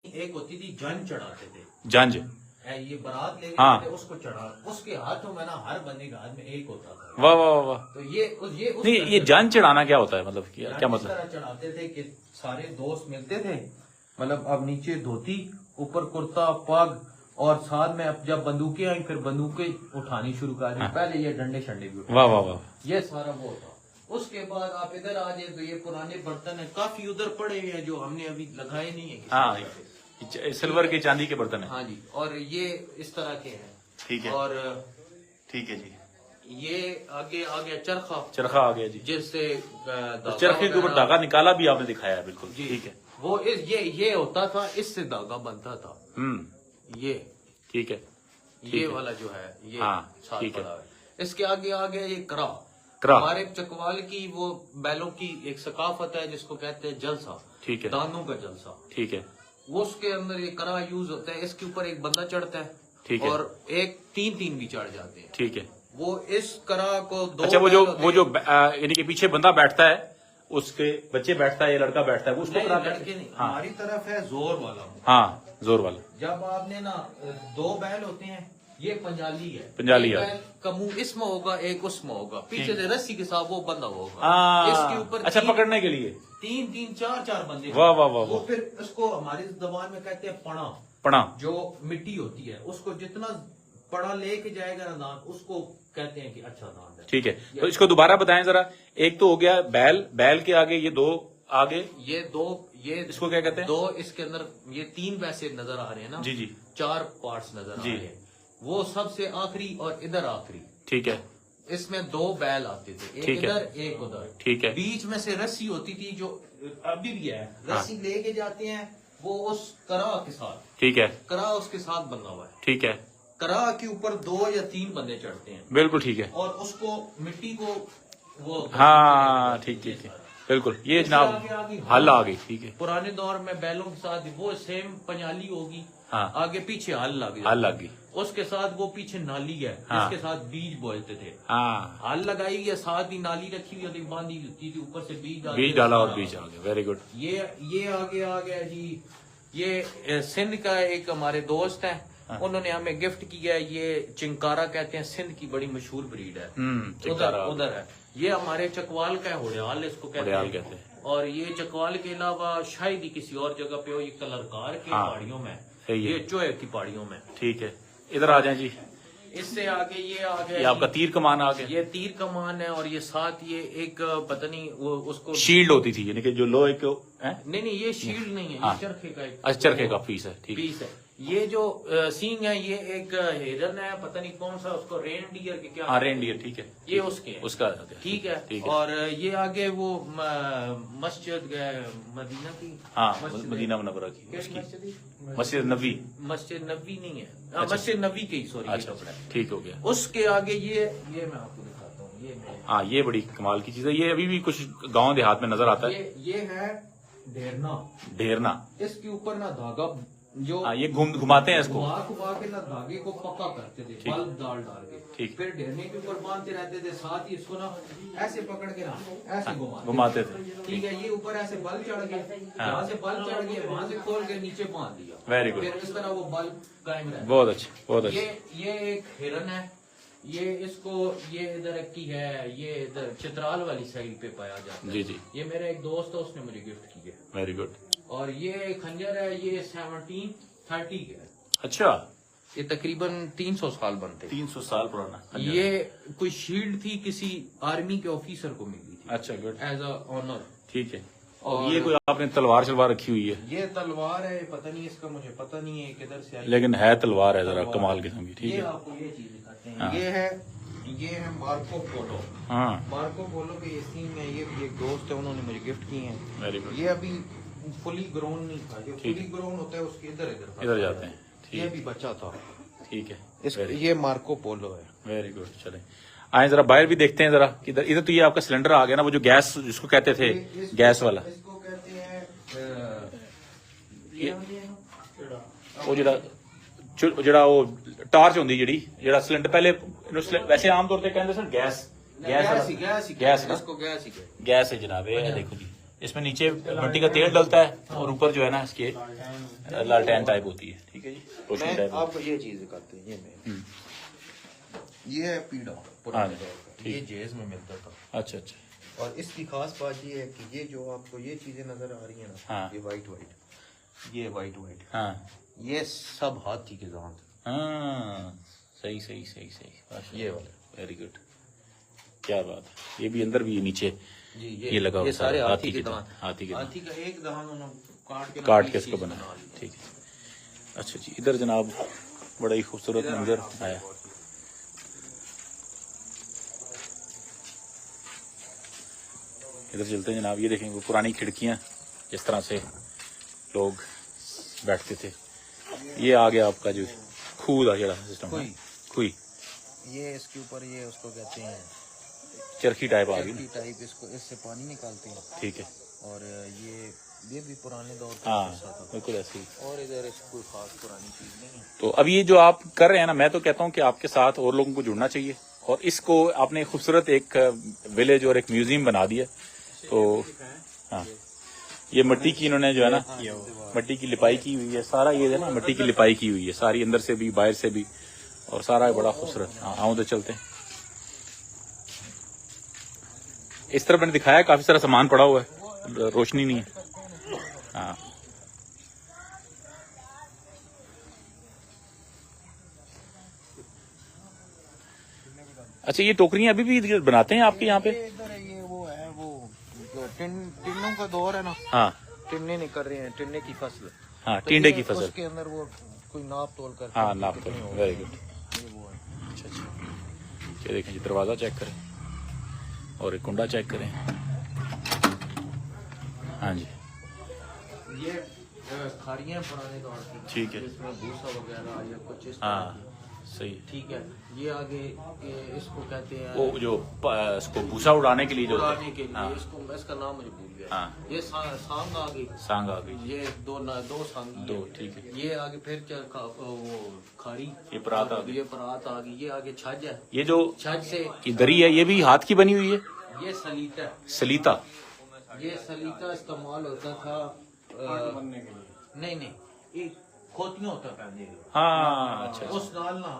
एक होती थी जंज चढ़ाते थे, जंज। ये बारात ले हाँ। थे, उसको चढ़ा, उसके हाथों में ना हर बंदे के हाथ में एक होता था। वाह वाह वाह। तो ये उस नहीं, ये जंज चढ़ाना क्या होता है, मतलब क्या इस मतलब? तरह चढ़ाते थे कि सारे दोस्त मिलते थे, मतलब अब नीचे धोती, ऊपर कुर्ता पग, और साथ में अब जब बंदूकें आई फिर बंदूकें उठानी शुरू कर दी। पहले ये डंडे शंडे भी उठाते। वाह वाह वाह। ये सारा वो था। उसके बाद आप इधर आ जाए तो ये पुराने बर्तन है, काफी उधर पड़े हुए हैं जो हमने अभी लगाए नहीं है किसी हाँ, जगह पे। सिल्वर के चांदी के बर्तन है। हाँ जी, और ये इस तरह के हैं। ठीक है, और ठीक है जी। ये आगे आ गया चरखा। चरखा आ गया जी। जिससे चरखे के ऊपर धागा निकाला भी आपने दिखाया है, बिल्कुल ठीक है। वो ये होता था, इससे धागा बनता था। ये ठीक है। ये वाला जो है ये हाँ, साथ ठीक है। पड़ा है। इसके आगे आ गया ये करा। करा। हमारे चकवाल की वो बैलों की एक सकाफत है जिसको कहते हैं जलसा। ठीक है। दानों का जलसा। ठीक है। वो उसके अंदर ये करा यूज होता है। इसके ऊपर एक बंदा चढ़ता है। ठीक है। और एक तीन भी चढ़ जाते हैं। ठीक है। वो इस करा को दो अच्छा, वो बैल जो यानी कि पीछे बंदा बैठता है, उसके बच्चे बैठता है, ये लड़का बैठता है, वो उसको नहीं, करा लड़के नहीं, हाँ हमारी तरफ है जोर वाला। हाँ, जोर वाला। जब आपने ना दो बैल होते हैं, ये पंजाली है। पंजाली एक है। बैल का मुंह इसमें होगा, एक उसमें होगा, पीछे से रस्सी के साथ वो बंधा होगा। हाँ, इसके ऊपर अच्छा, पकड़ने के लिए तीन चार बंदे। वाह वाह वाह। वो फिर उसको हमारी जबान में कहते हैं पड़ा। पड़ा। जो मिट्टी होती है उसको जितना पड़ा लेके जाएगा ना दान, उसको कहते हैं कि अच्छा दान है। ठीक है, तो इसको दोबारा बताएं जरा। एक तो हो गया बैल, बैल के आगे ये दो, आगे ये दो, ये इसको क्या कहते हैं? दो इसके अंदर ये तीन वैसे नजर आ रहे हैं ना जी जी। चार पार्ट्स नजर आ जी। रहे हैं। वो सबसे आखिरी और इधर आखिरी। ठीक है। इसमें दो बैल आते थे, एक ठीक है। इधर एक उधर। ठीक है। बीच में से रस्सी होती थी जो अभी भी है, रस्सी लेके जाते हैं वो उस करा के साथ। ठीक है। करा उसके साथ बंधा हुआ है। ठीक है। करा के ऊपर दो या तीन बंदे चढ़ते हैं बिल्कुल ठीक है। और उसको मिट्टी को वो हाँ, ठीक ठीक है, बिल्कुल। ये जनाब हल आ गई। ठीक है। पुराने दौर में बैलों के साथ वो सेम पंजाली होगी। हाँ। आगे पीछे हल लग गया, हल लग गई। उसके साथ वो पीछे नाली है। हाँ। इसके साथ बीज बोलते थे। हाँ, हल लगाई या साथ ही नाली रखी हुई होती, बांधी होती थी, ऊपर से बीज डाला और बीज आ गया। Very good. ये आगे आ गया जी। ये सिंध का एक हमारे दोस्त है, उन्होंने हमें गिफ्ट किया है। ये चिंकारा कहते हैं, सिंध की बड़ी मशहूर ब्रीड है। चिंकारा। उधर है। ये हमारे चकवाल का है, हुड़याल इसको कहते हैं। और ये चकवाल के अलावा शायद ही किसी और जगह पे हो, ये कलरकार के पहाड़ियों में, ये चोहे की पहाड़ियों में। ठीक है, इधर आ जाए जी। इससे आगे ये आ गया, ये आपका तीर कमान आ गया। ये तीर कमान है। और ये साथ ये एक पता नहीं वो उसको शील्ड होती थी, यानी कि जो लोहे को नहीं ये शील्ड नहीं है, ये चरखे का एक अच्छा, चरखे का पीस है। ठीक पीस है। ये जो सींग है, ये एक हिरन है, पता नहीं कौन सा, उसको रेनडियर के क्या। हाँ, रेनडियर। ठीक है, ये उसके है। उसका ठीक है। और ये आगे वो मस्जिद मदीना की। हाँ, मदीना मुनव्वरा की, उसकी मस्जिद नबी। मस्जिद नबी नहीं है, मस्जिद नबी की, सॉरी। अच्छा, ठीक हो गया। उसके आगे ये मैं आपको दिखाता हूँ। ये हाँ, ये बड़ी कमाल की चीज है। ये अभी भी कुछ गांव देहात में नजर आता है। ये है ढेरना। ढेरना। इसके ऊपर ना धागा जो ये घुमाते हैं इसको, घुमा के ना धागे को पक्का करते थे, बल्ब डाल के। ठीक। फिर ढेरने के ऊपर बांधते रहते थे, साथ ही इसको ना ऐसे पकड़ के ना ऐसे घुमाते थे। ठीक है। ये ऊपर ऐसे बल्ब चढ़ गए, जहाँ से बल्ब चढ़ गए वहां से खोल के नीचे बांध दिया। Very good. फिर इस तरह वो बल्ब कायम रहता। बहुत अच्छे, बहुत अच्छे। ये एक हिरन है। ये इसको ये इधर की है, ये इधर चित्राल वाली साइड पे पाया जाता है। जी जी। ये मेरा एक दोस्त है, उसने मुझे गिफ्ट किया। Very good. और ये खंजर है, ये 1730 का है। अच्छा, ये तकरीबन 300 साल बनते। 300 साल पुराना। ये कोई शील्ड थी, किसी आर्मी के ऑफिसर को मिली थी। अच्छा, गुड। As a honour. ठीक है। और ये कोई आपने तलवार शलवार रखी हुई है? ये तलवार है, पता नहीं इसका, मुझे पता नहीं है किधर से आई, लेकिन है तलवार है, जरा कमाल किस्म की। ठीक ये है। आपको ये चीज दिखाते हैं। ये है मार्को पोलो। हाँ, मार्को पोलो के ये सीन में, ये भी एक दोस्त है, उन्होंने मुझे गिफ्ट किए हैं। Very good. ये अभी फुली ग्रोन नहीं था, जो फुली ग्रोन होता है उसके इधर जाते हैं। ये भी बच्चा था। ठीक है। ये मार्को पोलो है। Very good. चले आए जरा बाहर भी देखते हैं जरा। इधर इधर तो ये आपका सिलेंडर आ गया ना, वो जो गैस जिसको कहते थे, गैस वाला। इसको कहते हैं वो ਜਿਹੜਾ ਉਹ ਟਾਰਚ ਹੁੰਦੀ ਜਿਹੜਾ ਸਿਲੰਡਰ ਪਹਿਲੇ ਵੈਸੇ ਆਮ ਤੌਰ ਤੇ ਕਹਿੰਦੇ ਸਨ ਗੈਸ। गैस ही गैस ना? इसको गैस ही कहते हैं। गैस है जनाब, ये देखो जी, इसमें नीचे मिट्टी का तेल डलता है और ऊपर जो है ना इसके लालटेन टाइप होती है। ठीक है जी, रोशनी मैं टाइप। आपको ये चीज दिखाते हैं, ये है पीड़ा हाँ पुराने जी, दौर का, ठीक। ये जेज में मिलता था। अच्छा अच्छा। और इसकी खास बात ये है कि ये जो आपको ये चीजें नजर आ रही है ना, हाँ। ये वाइट वाइट, ये वाइट वाइट, हाँ ये सब हाथी के दांत। हाँ, सही सही सही सही, ये वाला, वेरी गुड, क्या बात है। ये भी अंदर भी नीचे जी ये लगा हुआ ये सारे सारा हाथी के दांत। हाथी के दांत हाथी का एक दांत उन्होंने काट के इसको बनाया। ठीक है। अच्छा जी, इधर जनाब बड़ा ही खूबसूरत मंजर आया। इधर चलते हैं जनाब, ये देखें वो पुरानी खिड़कियां जिस तरह से लोग बैठते थे। ये आ गया आपका जो खूह का जरा सिस्टम, खुई, ये इसके ऊपर ये उसको कहते हैं चरखी टाइप आ गई ना। टाइप, इसको इससे पानी निकालते हैं। ठीक है। और ये भी पुराने दौर का हाँ हिस्सा था। बिल्कुल ऐसे ही। और इधर इसको कोई खास पुरानी चीज नहीं है। तो अब ये जो आप कर रहे हैं ना, मैं तो कहता हूँ कि आपके साथ और लोगों को जुड़ना चाहिए और इसको आपने खूबसूरत एक विलेज और एक म्यूजियम बना दिया। तो हाँ, ये मिट्टी की इन्होंने जो है ना मिट्टी की लिपाई की हुई है, सारा ये है ना मिट्टी की लिपाई की हुई है सारी, अंदर से भी बाहर से भी, और सारा बड़ा खूबसूरत। हाँ आऊँ तो चलते हैं। इस तरफ मैंने दिखाया काफी सारा सामान पड़ा हुआ है, रोशनी नहीं है। हाँ अच्छा, ये टोकरियां अभी भी बनाते हैं आपके यहाँ पे? इधर ये वो है, वो जो टिन्नों का दौर है ना। हाँ टिन्ने नहीं कर रहे हैं, टिन्ने की फसल। हाँ, तो टिंडे ये की फसल। उसके अंदर वो कोई नाप तोल कर। हाँ नाप तो, वेरी गुड। ये वो है। अच्छा अच्छा, ये देखें जी, दरवाजा चेक करें और एक कुंडा चेक करें। हाँ जी, ये खारियां पुराने दौर की, ठीक है। इसमें भूसा वगैरह या कुछ इस तरह हाँ की। सही। ठीक है। ये आगे इसको कहते हैं वो जो इसको भूसा उड़ाने के लिए जो होता उड़ाने है। के लिए, हाँ, इसको इसका नाम मुझे भूल गया। हाँ। ये सांग आ गई, सांग आ गई। ये दो सांग, दो, ठीक है। ये आगे फिर वो खारी, ये परात आ गई। ये परात आ गई। ये आगे छज है, ये जो छज से की दरी है ये भी हाथ की बनी हुई है। ये सलीता है। सलीता, ये सलीता इस्तेमाल होता था नहीं ये खोतियां होता पहनने के लिए। हाँ अच्छा अच्छा। उस नाल ना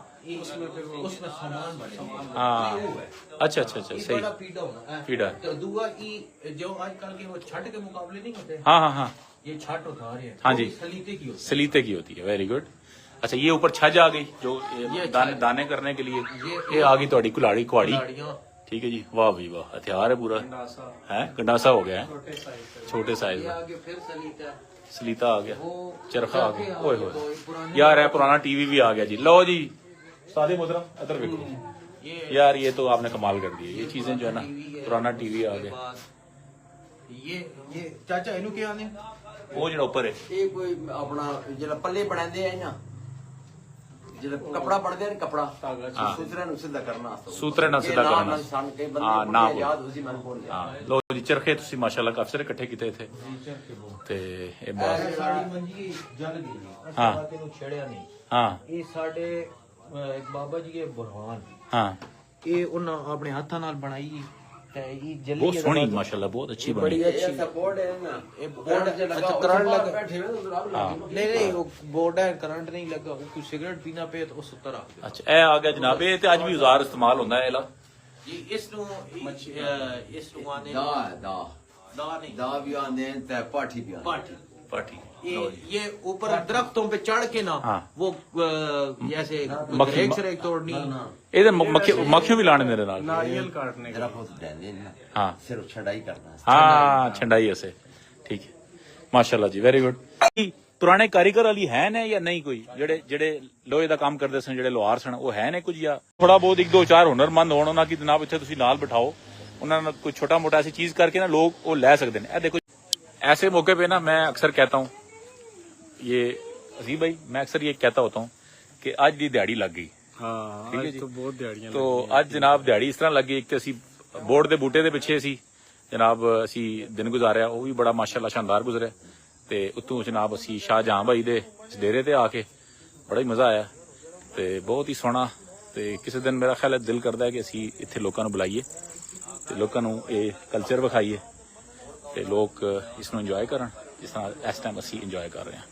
उसमें सामान बने। हाँ ये वो है। अच्छा अच्छा अच्छा, ये सही। बड़ा पीड़ा होना है। पीड़ा। तो दुआ ई जो आजकल के वो छठ के मुकाबले नहीं होते, हाँ हाँ हाँ, ये छठ उठा रहे हैं। हाँ वो जी। भी सलीते की होती है। सलीते की होती है, वेरी गुड। अच्छा, ये ऊपर छज आ गई जो ये दाने छज। दाने करने के लिए। ये ये आ गई थोड़ी कुल्हाड़ी कुहाड़ी। लाड़ियां, ठीक है जी, वाह भाई वाह, हथियार है पूरा है, गंडासा हो गया है, छोटे साइज ये में। आगे फिर सलीता है। सलीता आ गया, वो चरखा आ गया। ओए होए, तो पुराने यार है पुराना टीवी भी आ गया जी। लो जी सादे मुद्रा इधर देखो ये यार, ये तो आपने कमाल कर दिया। ये चीजें जो है ना, पुराना टीवी आ गया। ये चाचा इनू क्या आने वो जो ऊपर है, ये कोई अपना ਜਿਹੜਾ ਪੱਲੇ ਬਣਾਉਂਦੇ ਆ ਨਾ, ਜਿਹੜਾ ਕਪੜਾ ਬਣਦੇ ਆ ਨਾ, ਕਪੜਾ हाँ। ਸੂਤਰਾਂ ਨੂੰ ਸਿੱਧਾ ਕਰਨਾ ਵਾਸਤੇ सूत्र ना सीधा करना। ਸਾਨੂੰ ਕਈ ਬੰਦੇ हाँ, ਕੋਲ ना बोल। ਯਾਦ ਉਸੇ ਮਨ ਕੋਲ हाँ लो जी, चरखे ਤੁਸੀਂ ਮਾਸ਼ਾਅੱਲਾ ਕਾਫੀ ਸਾਰੇ ਇਕੱਠੇ ਕੀਤੇ थे ਤੇ ਇਹ ਬਾਤ। ਸਾਡੀ ਮੰਜੀ ਜਲ ਗਈ ਅਸੀਂ ਹਾਂ। ਬਾਤ ਨੂੰ ਛੇੜਿਆ ਨਹੀਂ। हाँ ਇਹ ਸਾਡੇ ਇੱਕ ਬਾਬਾ ਜੀ ਇਹ ਬੁਰਹਾਨ, हाँ, ਇਹ ਉਹਨਾਂ ਆਪਣੇ ਹੱਥਾਂ ਨਾਲ ਬਣਾਈ ਤੇ ਇਹ ਜਲੀ बहुत सोहनी माशाल्लाह, बहुत अच्छी बनी। बड़ी अच्छी। ਇਹ ਸਪੋਰਟ ਹੈ ਨਾ, ਇਹ बोर्ड ਜਿਹੜਾ अच्छा करंट लगा ਬੈਠੇ ਹੋਏ ਉਧਰ ਆਪ हाँ नहीं वो बोर्ड है, करंट नहीं लगा। वो कोई सिगरेट पीना पे तो उस तरह अच्छा, ਇਹ ਆ ਗਿਆ ਜਨਾਬ। ਇਹ ਤੇ ਅੱਜ ਵੀ ਔਜ਼ਾਰ ਇਸਤੇਮਾਲ ਹੁੰਦਾ ਹੈ ਇਹਲਾ। जी इस नु आने ਦਾ ਦਾ दा नहीं ਦਾ ਵੀ ਆਉਂਦੇ ਨੇ ਤੇ ਪਾਠੀ ਵੀ ਆਉਂਦੇ पाठी। पाठी ये ऊपर दरख्तों पे चढ़ के ना हाँ। वो जैसे मक्खी- रेक से तोड़नी। ਇਹਦੇ ਮੱਖੀਆਂ ਵੀ ਲਾਣੇ ਮੇਰੇ ਨਾਲ। ਜਰਾ ਬਹੁਤ ਦੇਣੇ ਨੇ, हाँ ਸਿਰਫ ਛੜਾਈ ਕਰਨਾ। हाँ, छंडाई ऐसे। ठीक है माशाल्लाह जी, वेरी गुड। ਪੁਰਾਣੇ ਕਾਰੀਗਰ ਵਾਲੀ ਹੈ ਨੇ ਜਾਂ ਨਹੀਂ ਕੋਈ, ਜਿਹੜੇ ਲੋਹੇ ਦਾ ਕੰਮ ਕਰਦੇ ਸਨ, ਜਿਹੜੇ ਲੋਹਾਰ ਸਨ, ਉਹ ਹੈ ਨੇ ਕੁਝ, ਜਾਂ ਥੋੜਾ ਬਹੁਤ ਇੱਕ ਦੋ ਚਾਰ ਹੁਨਰਮੰਦ ਹੋਣ, ਉਹਨਾਂ ਕੀ ਜਨਾਬ ਇੱਥੇ ਤੁਸੀਂ ਨਾਲ ਬਿਠਾਓ, ਉਹਨਾਂ ਨਾਲ ਕੋਈ छोटा मोटा ऐसी चीज करके ना लोग वो ले सकते हैं। देखो ऐसे मौके पे ना मैं अक्सर कहता हूँ, ये अजीब भाई, मैं अक्सर ये कहता होता हूँ कि आज दी दिहाड़ी लग गई। ਹਾਂ ਠੀਕ ਹੈ ਅੱਜ ਜੀ। ਤਾਂ ਬਹੁਤ ਦਿਹਾੜੀਆਂ ਤੋ ਅੱਜ ਜਨਾਬ ਦਿਹਾੜੀ ਇਸ ਤਰ੍ਹਾਂ ਲੱਗੀ, ਇੱਕ ਤੇ ਅਸੀਂ ਬੋਰਡ ਦੇ ਬੂਟੇ ਦੇ ਪਿੱਛੇ ਸੀ ਜਨਾਬ, ਅਸੀਂ ਦਿਨ ਗੁਜ਼ਾਰਿਆ, ਉਹ ਵੀ ਬੜਾ ਮਾਸ਼ਾਅੱਲਾ ਸ਼ਾਨਦਾਰ ਗੁਜ਼ਰਿਆ। ਤੇ ਉਤੋਂ ਜਨਾਬ ਅਸੀਂ ਸ਼ਾਹਜਹਾਂ ਭਾਈ ਦੇ ਡੇਰੇ ਤੇ ਆ ਕੇ ਬੜਾ ਹੀ ਮਜ਼ਾ ਆਇਆ ਤੇ ਬਹੁਤ ਹੀ ਸੋਹਣਾ। ਤੇ ਕਿਸੇ ਦਿਨ ਮੇਰਾ ਖਿਆਲ ਹੈ ਦਿਲ ਕਰਦਾ ਹੈ ਕਿ ਅਸੀਂ ਇੱਥੇ ਲੋਕਾਂ ਨੂੰ ਬੁਲਾਈਏ ਤੇ ਲੋਕਾਂ ਨੂੰ ਇਹ ਕਲਚਰ ਵਿਖਾਈਏ। ਤੇ ਲੋਕ ਇਸ ਨੂੰ ਇੰਜੋਏ ਕਰਨ ਜਿਸ ਤਰ੍ਹਾਂ ਇਸ ਟਾਈਮ ਅਸੀਂ ਇੰਜੋਏ ਕਰ ਰਹੇ ਹਾਂ।